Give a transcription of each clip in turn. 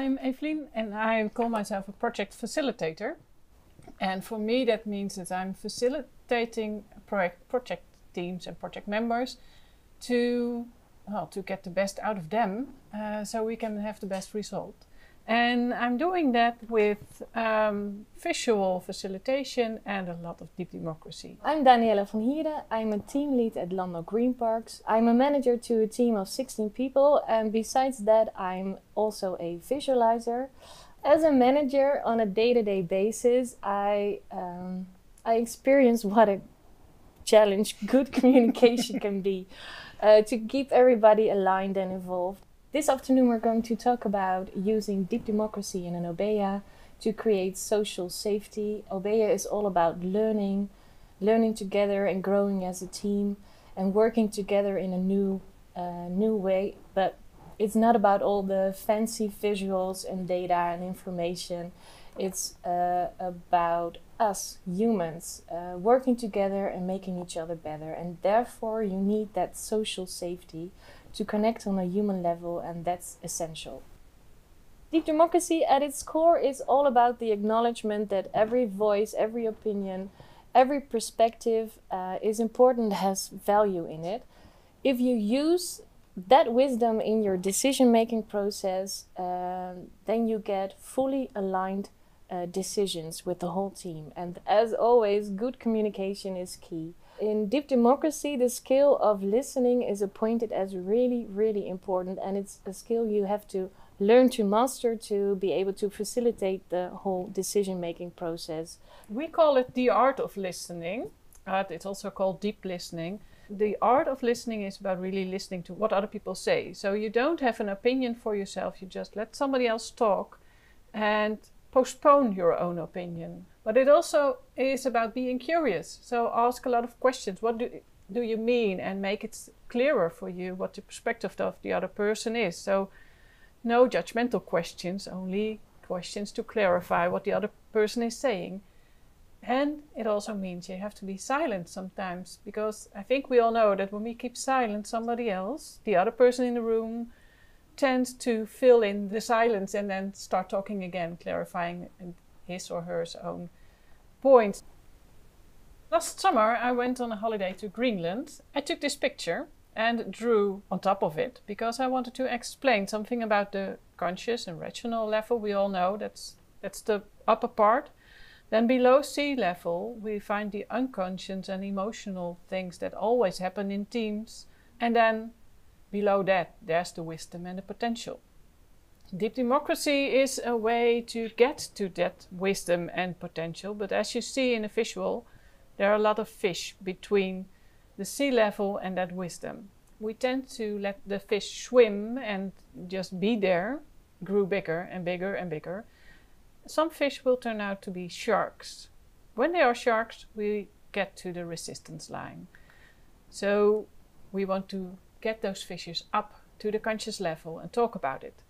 I'm Eveline and I call myself a project facilitator. And for me that means that I'm facilitating project teams and project members to get the best out of them so we can have the best result. And I'm doing that with visual facilitation and a lot of deep democracy. I'm Dadnielle from Hierden. I'm a team lead at Landmark Green Parks. I'm a manager to a team of 16 people, and besides that I'm also a visualizer. As a manager on a day-to-day basis, I experience what a challenge good communication can be to keep everybody aligned and involved. This afternoon we're going to talk about using deep democracy in an Obeya to create social safety. Obeya is all about learning together and growing as a team and working together in a new way. But it's not about all the fancy visuals and data and information. It's about us humans working together and making each other better. And therefore you need that social safety to connect on a human level, and that's essential. Deep democracy at its core is all about the acknowledgement that every voice, every opinion, every perspective is important, has value in it. If you use that wisdom in your decision-making process, then you get fully aligned decisions with the whole team. And as always, good communication is key. In deep democracy, the skill of listening is appointed as really, really important, and it's a skill you have to learn to master to be able to facilitate the whole decision-making process. We call it the art of listening. It's also called deep listening. The art of listening is about really listening to what other people say. So you don't have an opinion for yourself, you just let somebody else talk and postpone your own opinion. But it also is about being curious. So ask a lot of questions. What do you mean? And make it clearer for you what the perspective of the other person is. So no judgmental questions, only questions to clarify what the other person is saying. And it also means you have to be silent sometimes, because I think we all know that when we keep silent, somebody else, the other person in the room, tends to fill in the silence and then start talking again, clarifying his or her own points. Last summer I went on a holiday to Greenland. I took this picture and drew on top of it because I wanted to explain something about the conscious and rational level. We all know that's the upper part. Then below sea level we find the unconscious and emotional things that always happen in teams. And then below that there's the wisdom and the potential. Deep democracy is a way to get to that wisdom and potential, but as you see in the visual, there are a lot of fish between the sea level and that wisdom. We tend to let the fish swim and just be there, grew bigger and bigger and bigger. Some fish will turn out to be sharks. When they are sharks, we get to the resistance line. So we want to get those fishes up to the conscious level and talk about it.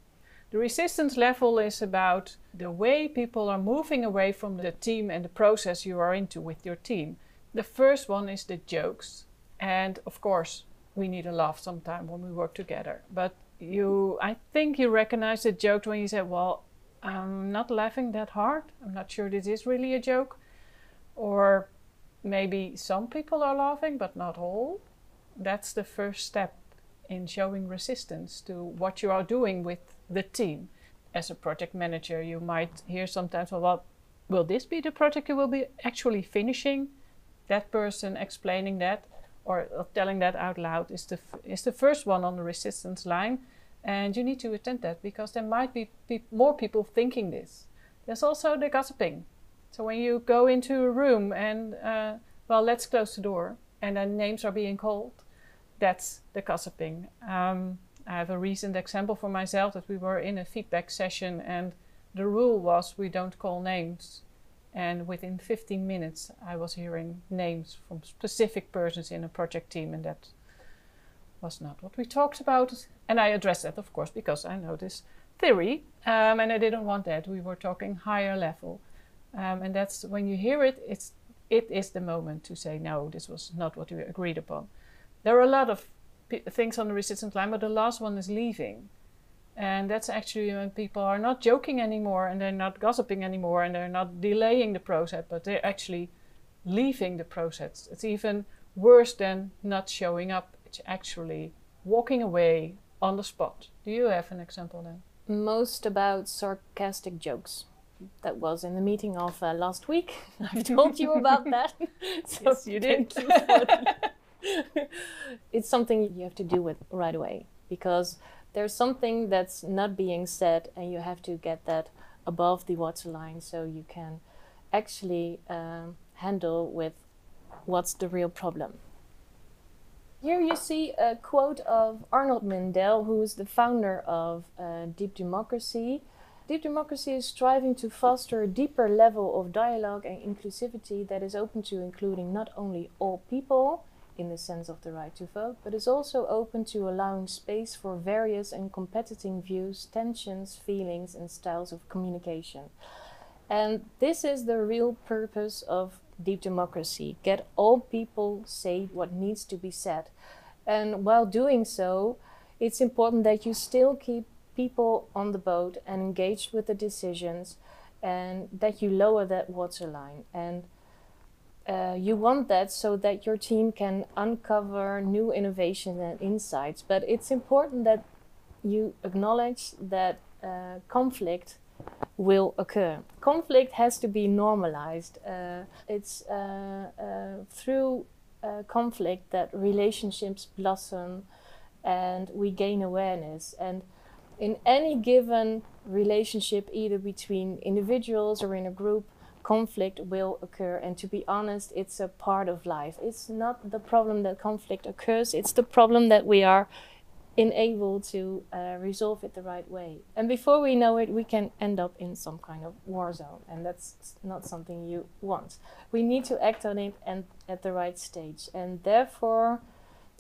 The resistance level is about the way people are moving away from the team and the process you are into with your team. The first one is the jokes. And of course, we need a laugh sometime when we work together. But I think you recognize the joke when you say, well, I'm not laughing that hard. I'm not sure this is really a joke. Or maybe some people are laughing, but not all. That's the first step in showing resistance to what you are doing with the team. As a project manager, you might hear sometimes, well, will this be the project you will be actually finishing? That person explaining that or telling that out loud is the first one on the resistance line. And you need to attend that because there might be more people thinking this. There's also the gossiping. So when you go into a room and, well, let's close the door, and then names are being called, that's the gossiping. I have a recent example for myself that we were in a feedback session and the rule was we don't call names. And within 15 minutes I was hearing names from specific persons in a project team, and that was not what we talked about. And I addressed that, of course, because I know this theory and I didn't want that. We were talking higher level. And that's when you hear it, it is the moment to say, no, this was not what we agreed upon. There are a lot of things on the resistance line, but the last one is leaving. And that's actually when people are not joking anymore and they're not gossiping anymore and they're not delaying the process, but they're actually leaving the process. It's even worse than not showing up. It's actually walking away on the spot. Do you have an example then? Most about sarcastic jokes. That was in the meeting of last week. I've told you about that. So yes, you did. Thank you for that. It's something you have to do with right away, because there's something that's not being said and you have to get that above the waterline so you can actually handle with what's the real problem. Here you see a quote of Arnold Mandel, who is the founder of Deep Democracy. Deep Democracy is striving to foster a deeper level of dialogue and inclusivity that is open to including not only all people, in the sense of the right to vote, but is also open to allowing space for various and competing views, tensions, feelings, and styles of communication. And this is the real purpose of Deep Democracy. Get all people say what needs to be said. And while doing so, it's important that you still keep people on the boat and engaged with the decisions, and that you lower that waterline. And you want that so that your team can uncover new innovations and insights. But it's important that you acknowledge that conflict will occur. Conflict has to be normalized. It's through conflict that relationships blossom and we gain awareness. And in any given relationship, either between individuals or in a group, conflict will occur. And to be honest, it's a part of life. It's not the problem that conflict occurs, it's the problem that we are unable to resolve it the right way. And before we know it, we can end up in some kind of war zone, and that's not something you want. We need to act on it and at the right stage, and therefore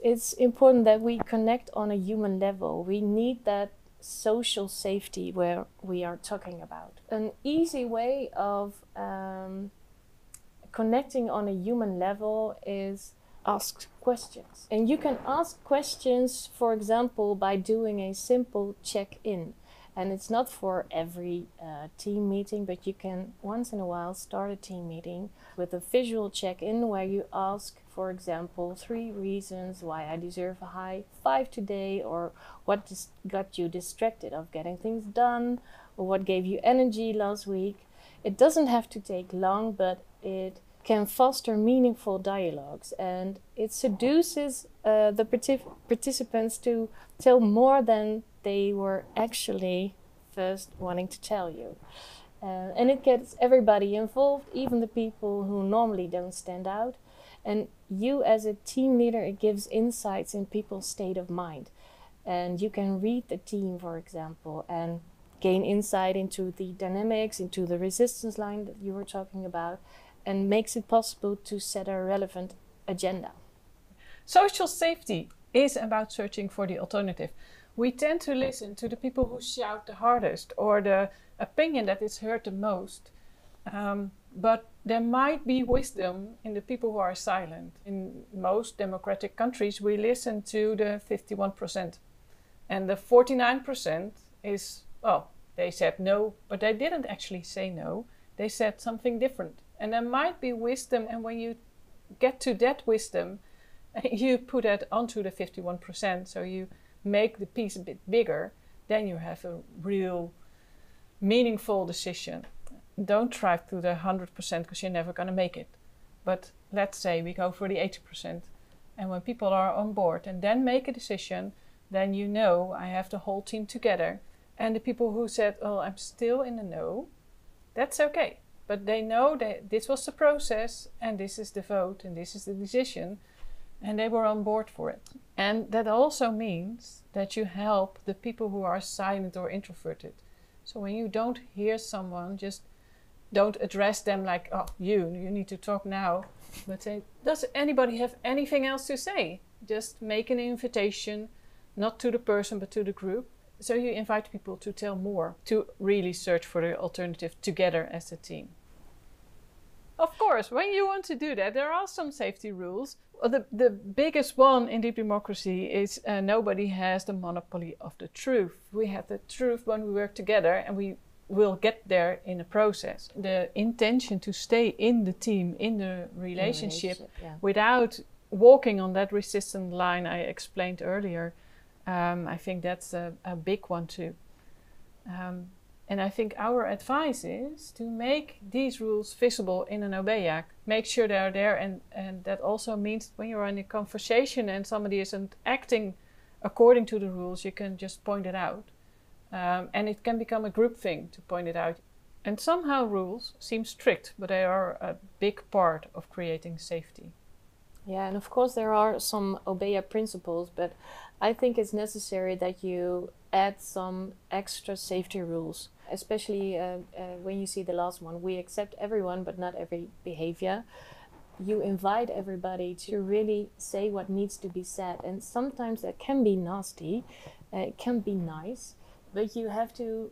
it's important that we connect on a human level. We need that social safety where we are talking about. An easy way of connecting on a human level is ask questions. And you can ask questions, for example, by doing a simple check-in. And it's not for every team meeting, but you can once in a while start a team meeting with a visual check-in where you ask, for example, 3 reasons why I deserve a high 5 today, or what just got you distracted of getting things done, or what gave you energy last week. It doesn't have to take long, but it can foster meaningful dialogues, and it seduces the participants to tell more than they were actually first wanting to tell you. And it gets everybody involved, even the people who normally don't stand out. And you as a team leader, it gives insights in people's state of mind. And you can read the team, for example, and gain insight into the dynamics, into the resistance line that you were talking about, and makes it possible to set a relevant agenda. Social safety is about searching for the alternative. We tend to listen to the people who shout the hardest or the opinion that is heard the most. But there might be wisdom in the people who are silent. In most democratic countries, we listen to the 51%. And the 49% is, well, they said no, but they didn't actually say no. They said something different. And there might be wisdom, and when you get to that wisdom, you put that onto the 51%, so you make the piece a bit bigger, then you have a real meaningful decision. Don't try to the 100% because you're never going to make it. But let's say we go for the 80%. And when people are on board and then make a decision, then you know I have the whole team together. And the people who said, oh, I'm still in the no, that's okay. But they know that this was the process and this is the vote and this is the decision. And they were on board for it. And that also means that you help the people who are silent or introverted. So when you don't hear someone, just don't address them like, oh, you need to talk now. But say, does anybody have anything else to say? Just make an invitation, not to the person, but to the group. So you invite people to tell more, to really search for the alternative together as a team. Of course, when you want to do that, there are some safety rules. The biggest one in deep democracy is nobody has the monopoly of the truth. We have the truth when we work together, and we will get there in the process. The intention to stay in the team, in the relationship, without walking on that resistant line I explained earlier, I think that's a big one too. And I think our advice is to make these rules visible in an Obeya. Make sure they are there, and that also means when you're in a conversation and somebody isn't acting according to the rules, you can just point it out. And it can become a group thing to point it out. And somehow rules seem strict, but they are a big part of creating safety. Yeah, and of course there are some Obeya principles, but I think it's necessary that you add some extra safety rules, especially when you see the last one. We accept everyone, but not every behavior. You invite everybody to really say what needs to be said, and sometimes that can be nasty, it can be nice, but you have to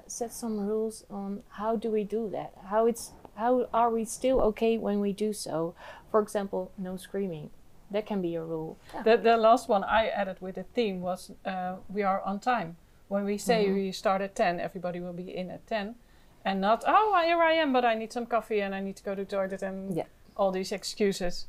set some rules on how do we do that, how are we still okay when we do so. For example, no screaming. That can be a rule. Yeah. The last one I added with the theme was we are on time. When we say we start at 10, everybody will be in at 10. And not, oh, here I am, but I need some coffee and I need to go to the toilet and all these excuses.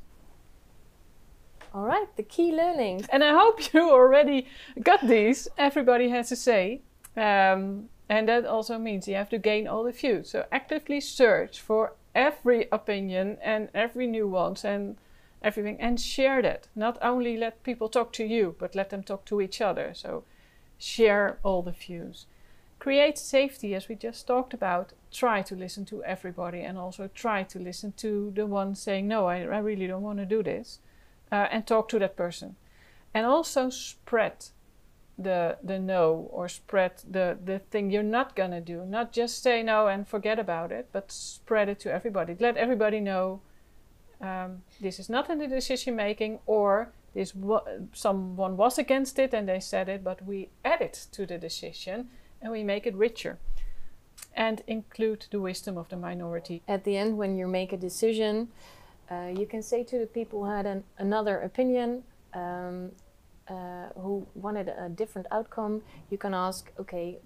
All right, the key learnings. And I hope you already got these. Everybody has a say. And that also means you have to gain all the views. So actively search for every opinion and every nuance and everything, and share that. Not only let people talk to you, but let them talk to each other. So share all the views. Create safety, as we just talked about. Try to listen to everybody, and also try to listen to the one saying, no, I really don't want to do this. And talk to that person. And also spread the no, or spread the thing you're not going to do. Not just say no and forget about it, but spread it to everybody. Let everybody know this is not in the decision making, or someone was against it and they said it, but we add it to the decision and we make it richer. And include the wisdom of the minority. At the end, when you make a decision, you can say to the people who had another opinion, who wanted a different outcome, you can ask, okay,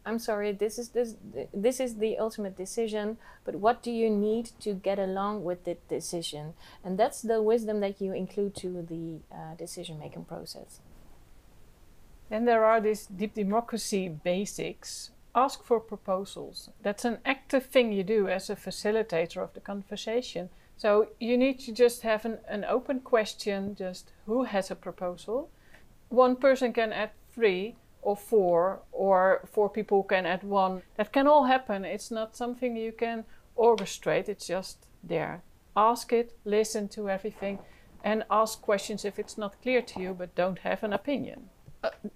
I'm sorry, this is the ultimate decision, but what do you need to get along with the decision? And that's the wisdom that you include to the decision-making process. Then there are these deep democracy basics. Ask for proposals. That's an active thing you do as a facilitator of the conversation. So you need to just have an open question, just who has a proposal? One person can add 3 or 4, or 4 people can add 1. That can all happen. It's not something you can orchestrate, it's just there. Ask it, listen to everything, and ask questions if it's not clear to you, but don't have an opinion.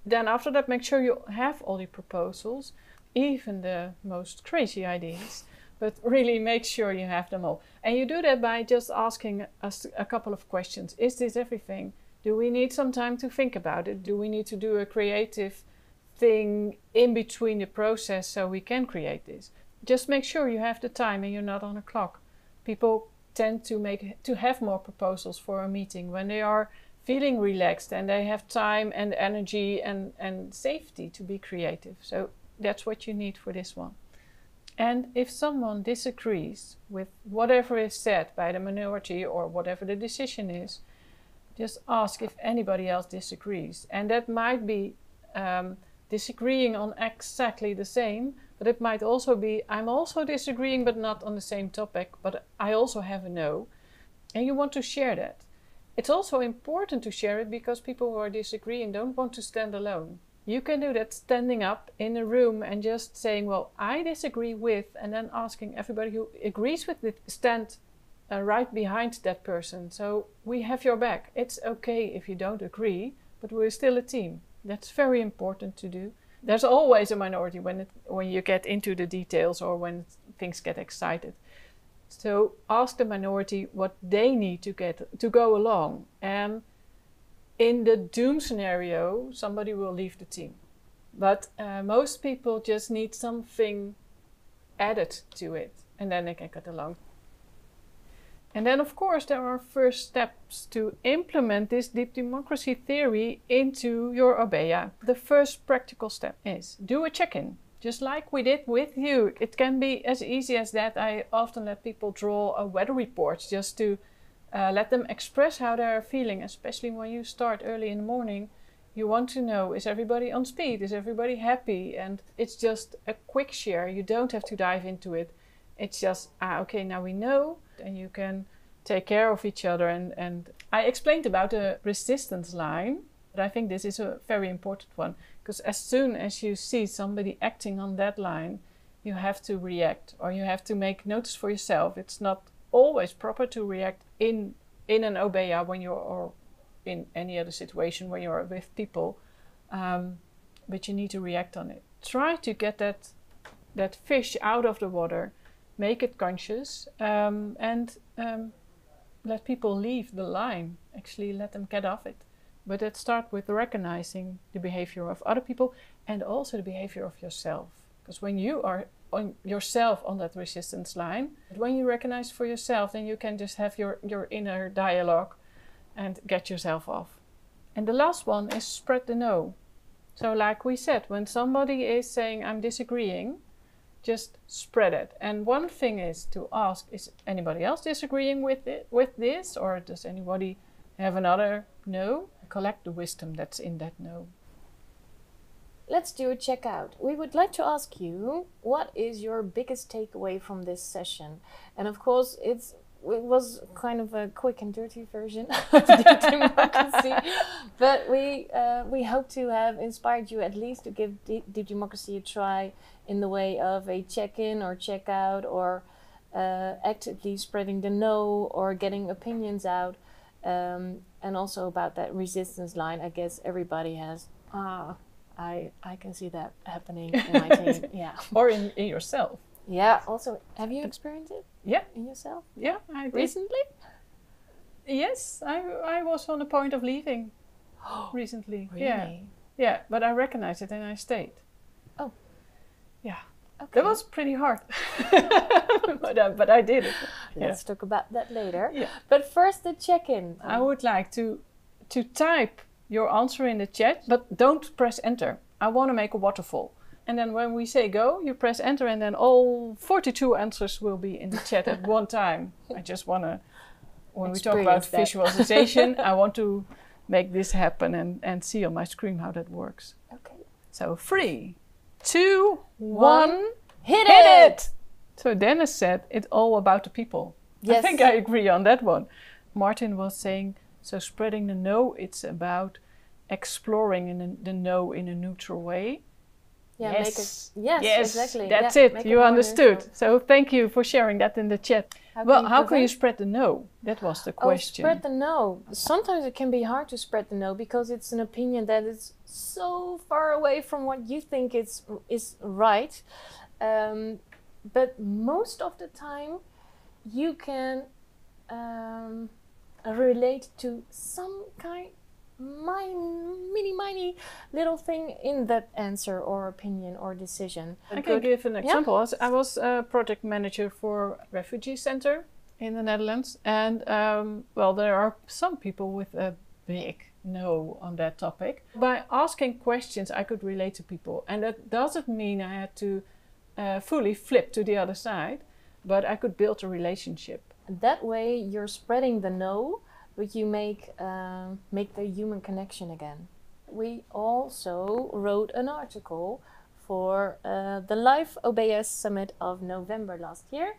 Then after that, make sure you have all the proposals, even the most crazy ideas, but really make sure you have them all. And you do that by just asking us a couple of questions. Is this everything? Do we need some time to think about it? Do we need to do a creative thing in between the process so we can create this? Just make sure you have the time and you're not on a clock. People tend to have more proposals for a meeting when they are feeling relaxed and they have time and energy and safety to be creative. So that's what you need for this one. And if someone disagrees with whatever is said by the minority or whatever the decision is, just ask if anybody else disagrees. And that might be disagreeing on exactly the same, but it might also be, I'm also disagreeing but not on the same topic, but I also have a no. And you want to share that. It's also important to share it because people who are disagreeing don't want to stand alone. You can do that standing up in a room and just saying, well, I disagree with, and then asking everybody who agrees with it, stand right behind that person. So we have your back. It's okay if you don't agree, but we're still a team. That's very important to do. There's always a minority when you get into the details or when things get excited. So ask the minority what they need to go along. And in the doom scenario, somebody will leave the team. But most people just need something added to it, and then they can get along. And then, of course, there are first steps to implement this deep democracy theory into your Obeya. The first practical step is do a check-in. Just like we did with you. It can be as easy as that. I often let people draw a weather report just to let them express how they're feeling, especially when you start early in the morning. You want to know, is everybody on speed? Is everybody happy? And it's just a quick share. You don't have to dive into it. It's just, okay, now we know, and you can take care of each other. And I explained about the resistance line, but I think this is a very important one, because as soon as you see somebody acting on that line, you have to react, or you have to make notice for yourself. It's not always proper to react in an Obeya when you're, or in any other situation when you're with people, but you need to react on it. Try to get that fish out of the water, make it conscious, and let people leave the line. Actually, let them get off it. But it starts with recognizing the behavior of other people and also the behavior of yourself. Because when you are on yourself on that resistance line, when you recognize for yourself, then you can just have your inner dialogue and get yourself off. And the last one is spread the no. So like we said, when somebody is saying, I'm disagreeing, just spread it. And one thing is to ask, is anybody else disagreeing with this? Or does anybody have another no? Collect the wisdom that's in that no. Let's do a checkout. We would like to ask you, what is your biggest takeaway from this session? And of course, it was kind of a quick and dirty version of deep democracy, but we hope to have inspired you at least to give deep democracy a try in the way of a check-in or check-out, or actively spreading the no, or getting opinions out, and also about that resistance line. I guess everybody has, I can see that happening in my team. Yeah. Or in yourself. Yeah, also, have you experienced it? Yeah. In yourself? Yeah, I did. Recently? Yes, I was on the point of leaving recently. Really? Yeah. Yeah, but I recognized it and I stayed. Oh. Yeah. Okay. That was pretty hard. but I did it. Let's talk about that later. Yeah. But first, the check-in. I would like to type your answer in the chat, but don't press enter. I want to make a waterfall. And then when we say go, you press enter, and then all 42 answers will be in the chat at one time. I just want to, when we talk about visualization, I want to make this happen and see on my screen how that works. Okay. So 3, 2, 1, hit it! So Dennis said it's all about the people. Yes. I think I agree on that one. Martin was saying, so spreading the no, it's about exploring the no in a neutral way. Yeah, yes. Yes, exactly. That's yeah, it. You understood. Neutral. So thank you for sharing that in the chat. How can you spread the no? That was the question. Spread the no. Sometimes it can be hard to spread the no because it's an opinion that is so far away from what you think is right. But most of the time, you can relate to some kind mini little thing in that answer or opinion or decision. I can give an example. Yeah. I was a project manager for a refugee center in the Netherlands, and there are some people with a big no on that topic. By asking questions, I could relate to people, and that doesn't mean I had to fully flip to the other side, but I could build a relationship. That way, you're spreading the no, but you make the human connection again. We also wrote an article for the Live Obeya Summit of November last year,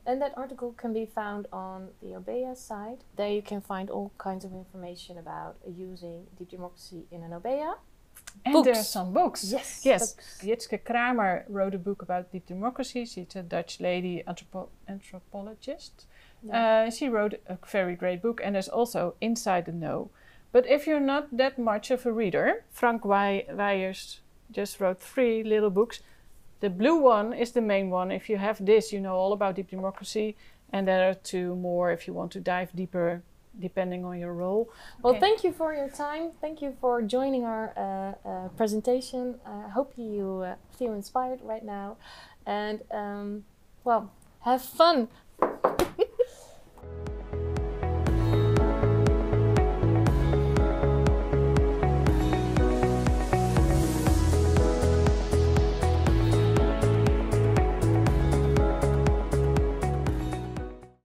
and that article can be found on the Obeya site. There you can find all kinds of information about using deep democracy in an Obeya. And there are some books. Yes. Books. Jitske Kramer wrote a book about deep democracy. She's a Dutch lady anthropologist. Yeah. She wrote a very great book, and there's also Inside the No. But if you're not that much of a reader, Frank Weijers just wrote 3 little books. The blue one is the main one. If you have this, you know all about deep democracy, and there are 2 more if you want to dive deeper, depending on your role. Well, thank you for your time. Thank you for joining our presentation. I hope you feel inspired right now, and have fun.